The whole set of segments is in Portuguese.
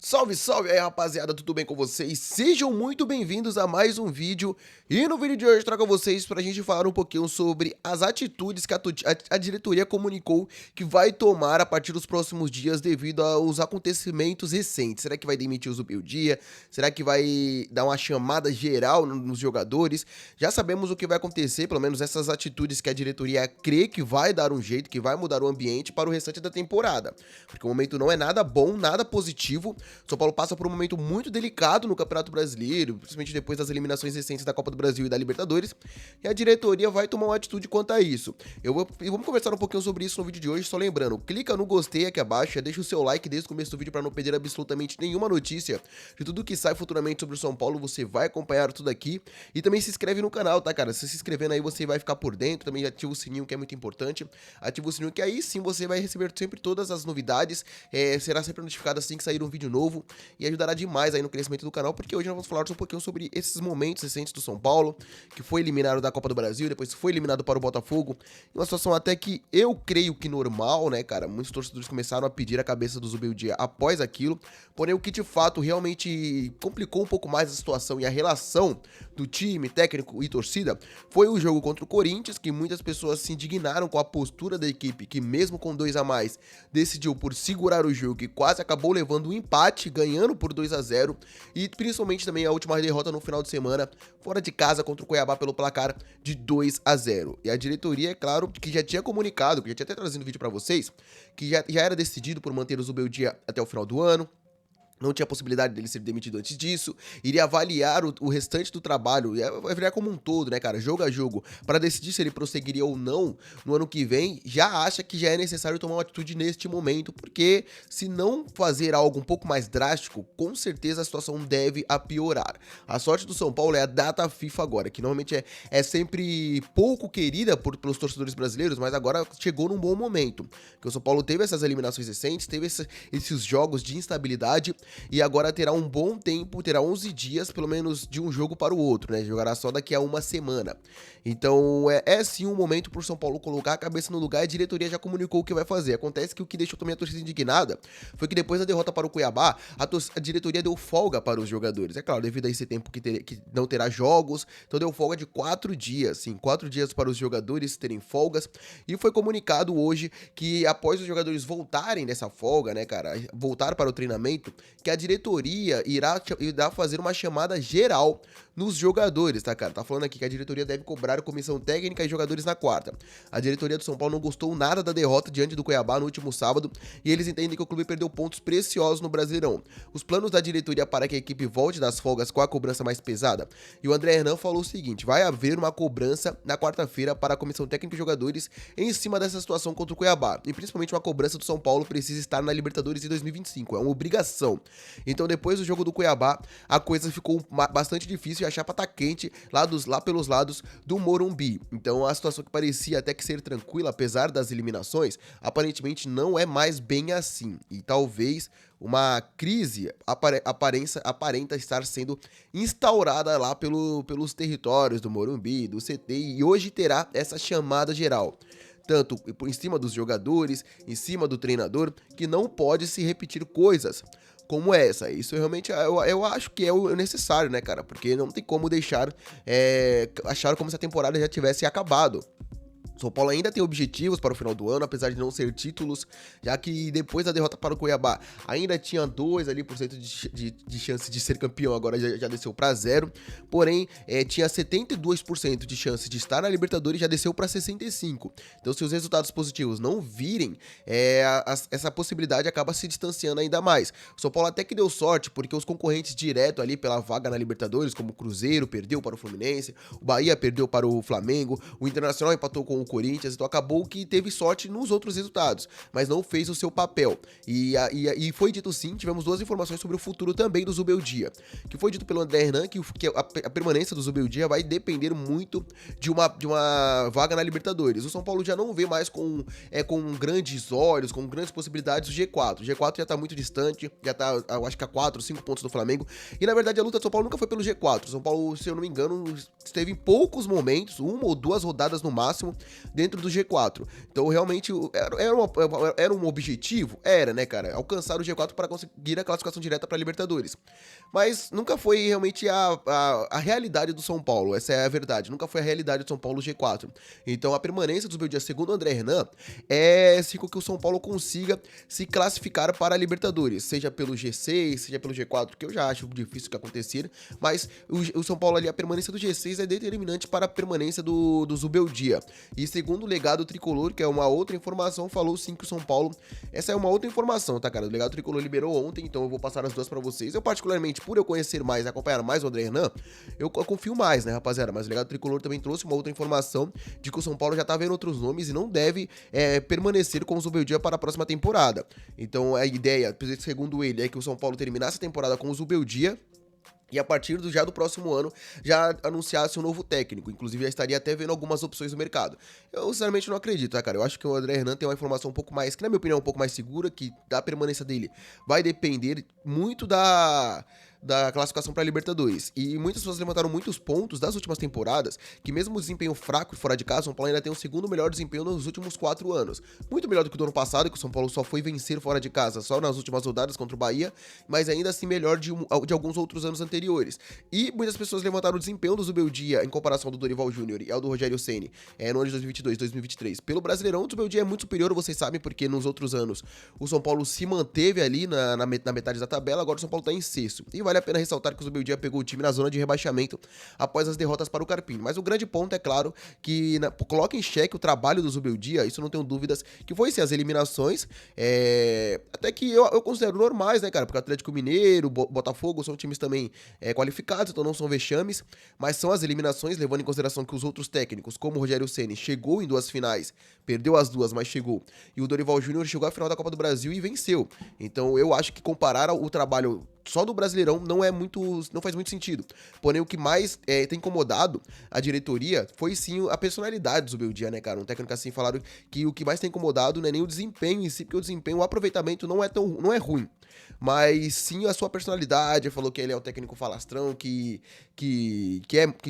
Salve, salve aí rapaziada, tudo bem com vocês? Sejam muito bem-vindos a mais um vídeo. E no vídeo de hoje eu trago a vocês pra gente falar um pouquinho sobre as atitudes que a diretoria comunicou que vai tomar a partir dos próximos dias devido aos acontecimentos recentes. Será que vai demitir o Zubeldia? Será que vai dar uma chamada geral nos jogadores? Já sabemos o que vai acontecer, pelo menos essas atitudes que a diretoria crê que vai dar um jeito, que vai mudar o ambiente para o restante da temporada. Porque o momento não é nada bom, nada positivo. São Paulo passa por um momento muito delicado no Campeonato Brasileiro, principalmente depois das eliminações recentes da Copa do Brasil e da Libertadores, e a diretoria vai tomar uma atitude quanto a isso. Vamos conversar um pouquinho sobre isso no vídeo de hoje, só lembrando, clica no gostei aqui abaixo, já deixa o seu like desde o começo do vídeo para não perder absolutamente nenhuma notícia de tudo que sai futuramente sobre o São Paulo, você vai acompanhar tudo aqui, e também se inscreve no canal, tá cara? Se inscrevendo aí você vai ficar por dentro, também ativa o sininho que é muito importante, ativa o sininho que aí sim você vai receber sempre todas as novidades, será sempre notificado assim que sair um vídeo novo, e ajudará demais aí no crescimento do canal, porque hoje nós vamos falar um pouquinho sobre esses momentos recentes do São Paulo, que foi eliminado da Copa do Brasil, depois foi eliminado para o Botafogo, uma situação até que eu creio que normal, né, cara? Muitos torcedores começaram a pedir a cabeça do Zubeldia após aquilo, porém o que de fato realmente complicou um pouco mais a situação e a relação do time, técnico e torcida foi o jogo contra o Corinthians, que muitas pessoas se indignaram com a postura da equipe, que mesmo com 2 a mais, decidiu por segurar o jogo e quase acabou levando um empate, ganhando por 2 a 0, e principalmente também a última derrota no final de semana, fora de casa contra o Cuiabá pelo placar de 2 a 0. E a diretoria, é claro, que já tinha comunicado, que já tinha até trazido vídeo pra vocês, que já era decidido por manter o Zubeldia até o final do ano. Não tinha possibilidade dele ser demitido antes disso, iria avaliar o restante do trabalho, vai virar como um todo, né, cara, jogo a jogo, para decidir se ele prosseguiria ou não no ano que vem. Já acha que já é necessário tomar uma atitude neste momento, porque se não fazer algo um pouco mais drástico, com certeza a situação deve piorar. A sorte do São Paulo é a data FIFA agora, que normalmente é sempre pouco querida pelos torcedores brasileiros, mas agora chegou num bom momento, que o São Paulo teve essas eliminações recentes, teve esses jogos de instabilidade, e agora terá um bom tempo, terá 11 dias pelo menos de um jogo para o outro, né? Jogará só daqui a uma semana. Então é sim um momento para o São Paulo colocar a cabeça no lugar, e a diretoria já comunicou o que vai fazer. Acontece que o que deixou também a torcida indignada foi que depois da derrota para o Cuiabá, a diretoria deu folga para os jogadores. É claro, devido a esse tempo que não terá jogos, então deu folga de 4 dias, sim, 4 dias para os jogadores terem folgas, e foi comunicado hoje que após os jogadores voltarem dessa folga, né, cara, voltar para o treinamento, que a diretoria irá fazer uma chamada geral nos jogadores, tá, cara? Tá falando aqui que a diretoria deve cobrar comissão técnica e jogadores na quarta. A diretoria do São Paulo não gostou nada da derrota diante do Cuiabá no último sábado, e eles entendem que o clube perdeu pontos preciosos no Brasileirão. Os planos da diretoria para que a equipe volte das folgas com a cobrança mais pesada. E o André Hernan falou o seguinte: vai haver uma cobrança na quarta-feira para a comissão técnica e jogadores em cima dessa situação contra o Cuiabá. E principalmente uma cobrança do São Paulo precisa estar na Libertadores em 2025. É uma obrigação. Então, depois do jogo do Cuiabá, a coisa ficou bastante difícil e a chapa tá quente lá pelos lados do Morumbi. Então, a situação que parecia até que ser tranquila, apesar das eliminações, aparentemente não é mais bem assim. E talvez uma crise aparenta estar sendo instaurada lá pelos territórios do Morumbi, do CT, e hoje terá essa chamada geral, tanto em cima dos jogadores, em cima do treinador, que não pode se repetir coisas como essa. Isso realmente eu acho que é o necessário, né, cara? Porque não tem como deixar achar como se a temporada já tivesse acabado. São Paulo ainda tem objetivos para o final do ano, apesar de não ser títulos, já que depois da derrota para o Cuiabá ainda tinha 2% ali de chance de ser campeão, agora já desceu para 0%, porém tinha 72% de chance de estar na Libertadores, já desceu para 65%. Então, se os resultados positivos não virem, essa possibilidade acaba se distanciando ainda mais. O São Paulo até que deu sorte, porque os concorrentes direto ali pela vaga na Libertadores, como o Cruzeiro perdeu para o Fluminense, o Bahia perdeu para o Flamengo, o Internacional empatou com o Corinthians, então acabou que teve sorte nos outros resultados, mas não fez o seu papel. E foi dito sim, tivemos 2 informações sobre o futuro também do Zubeldia, que foi dito pelo André Hernan que a permanência do Zubeldia vai depender muito de uma vaga na Libertadores. O São Paulo já não vê mais com grandes olhos, com grandes possibilidades o G4. O G4 já tá muito distante, já tá, eu acho que a 4, 5 pontos do Flamengo, e na verdade a luta do São Paulo nunca foi pelo G4. O São Paulo, se eu não me engano, esteve em poucos momentos, 1 ou 2 rodadas no máximo, dentro do G4. Então, realmente, era um objetivo? Era, né, cara? Alcançar o G4 para conseguir a classificação direta para Libertadores. Mas nunca foi realmente a realidade do São Paulo, essa é a verdade. Nunca foi a realidade do São Paulo G4. Então, a permanência dos Beldia, segundo o André Hernan, é assim com que o São Paulo consiga se classificar para a Libertadores, seja pelo G6, seja pelo G4, que eu já acho difícil que acontecer, mas o São Paulo ali, a permanência do G6 é determinante para a permanência do Zubeldia. E segundo o legado tricolor, que é uma outra informação, falou sim que o São Paulo, essa é uma outra informação, tá, cara? O legado tricolor liberou ontem, então eu vou passar as duas para vocês. Eu particularmente, por eu conhecer mais e acompanhar mais o André Hernan, eu confio mais, né, rapaziada? Mas o legado tricolor também trouxe uma outra informação de que o São Paulo já tá vendo outros nomes e não deve permanecer com o Zubeldia para a próxima temporada. Então a ideia, segundo ele, é que o São Paulo terminasse a temporada com o Zubeldia e a partir já do próximo ano já anunciasse um novo técnico. Inclusive já estaria até vendo algumas opções no mercado. Eu sinceramente não acredito, tá, cara? Eu acho que o André Hernan tem uma informação um pouco mais, que na minha opinião é um pouco mais segura, que da permanência dele vai depender muito da classificação para Libertadores. E muitas pessoas levantaram muitos pontos das últimas temporadas, que mesmo o desempenho fraco fora de casa, o São Paulo ainda tem o segundo melhor desempenho nos últimos 4 anos. Muito melhor do que o do ano passado, que o São Paulo só foi vencer fora de casa só nas últimas rodadas contra o Bahia, mas ainda assim melhor de alguns outros anos anteriores. E muitas pessoas levantaram o desempenho do Zubeldia em comparação do Dorival Júnior e ao do Rogério Ceni no ano de 2022, 2023. Pelo Brasileirão, o Zubeldia é muito superior, vocês sabem, porque nos outros anos o São Paulo se manteve ali na metade da tabela, agora o São Paulo tá em sexto. E vale a pena ressaltar que o Zubeldia pegou o time na zona de rebaixamento após as derrotas para o Carpini. Mas o grande ponto é claro que coloca em xeque o trabalho do Zubeldia, isso não tenho dúvidas, que foi sim as eliminações, até que eu considero normais, né, cara, porque o Atlético Mineiro, Botafogo são times também qualificados, então não são vexames, mas são as eliminações, levando em consideração que os outros técnicos, como o Rogério Ceni, chegou em 2 finais, perdeu as 2, mas chegou, e o Dorival Júnior chegou à final da Copa do Brasil e venceu. Então eu acho que comparar o trabalho só do Brasileirão não faz muito sentido. Porém, o que mais tem incomodado a diretoria foi sim a personalidade do Zubeldia, né, cara? Um técnico assim falaram que o que mais tem incomodado não é nem o desempenho em si, porque o desempenho, o aproveitamento não é ruim, mas sim a sua personalidade. Falou que ele é um técnico falastrão, que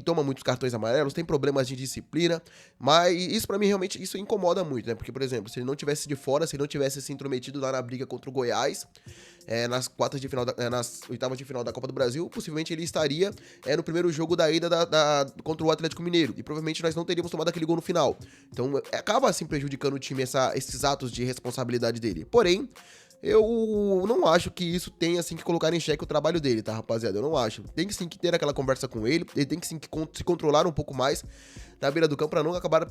toma muitos cartões amarelos, tem problemas de disciplina, mas isso pra mim realmente isso incomoda muito, né? Porque, por exemplo, se ele não tivesse de fora, se ele não tivesse se intrometido lá na briga contra o Goiás, nas oitavas de final da Copa do Brasil, possivelmente ele estaria no primeiro jogo da ida contra o Atlético Mineiro, e provavelmente nós não teríamos tomado aquele gol no final. Então acaba assim prejudicando o time esses atos de responsabilidade dele. Porém, eu não acho que isso tenha, assim, que colocar em xeque o trabalho dele, tá, rapaziada? Eu não acho. Tem sim que ter aquela conversa com ele tem que sim que se controlar um pouco mais na beira do campo pra não acabar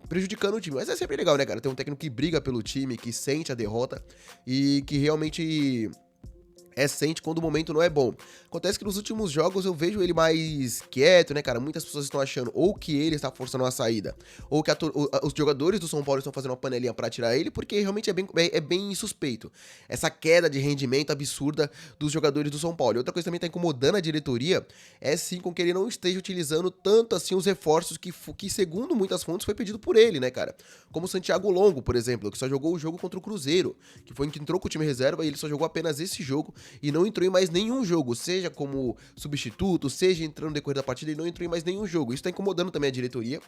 prejudicando o time. Mas é sempre legal, né, cara? Ter um técnico que briga pelo time, que sente a derrota e que realmente sente quando o momento não é bom. Acontece que nos últimos jogos eu vejo ele mais quieto, né, cara? Muitas pessoas estão achando ou que ele está forçando uma saída, ou que os jogadores do São Paulo estão fazendo uma panelinha pra tirar ele, porque realmente é bem suspeito. Essa queda de rendimento absurda dos jogadores do São Paulo. E outra coisa que também tá incomodando a diretoria é sim com que ele não esteja utilizando tanto assim os reforços que segundo muitas fontes, foi pedido por ele, né, cara? Como o Santiago Longo, por exemplo, que só jogou o jogo contra o Cruzeiro, que foi em que entrou com o time reserva e ele só jogou apenas esse jogo e não entrou em mais nenhum jogo, seja como substituto, seja entrando no decorrer da partida e não entrou em mais nenhum jogo. Isso tá incomodando também a diretoria.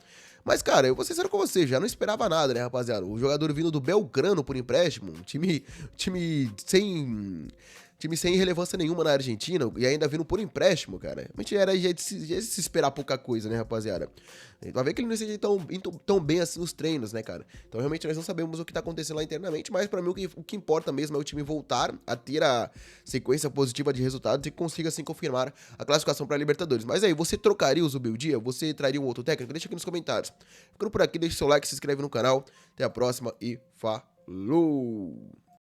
Mas, cara, eu vou ser sincero com você, já não esperava nada, né, rapaziada? O jogador vindo do Belgrano por empréstimo, time sem relevância nenhuma na Argentina e ainda vindo por empréstimo, cara. Realmente era já de se esperar pouca coisa, né, rapaziada? Vai ver que ele não esteja tão bem assim nos treinos, né, cara? Então realmente nós não sabemos o que tá acontecendo lá internamente, mas pra mim o que importa mesmo é o time voltar a ter a sequência positiva de resultados e que consiga assim confirmar a classificação pra Libertadores. Mas aí, você trocaria o Zubeldia? Você traria um outro técnico? Deixa aqui nos comentários. Ficando por aqui, deixa seu like, se inscreve no canal. Até a próxima e falou!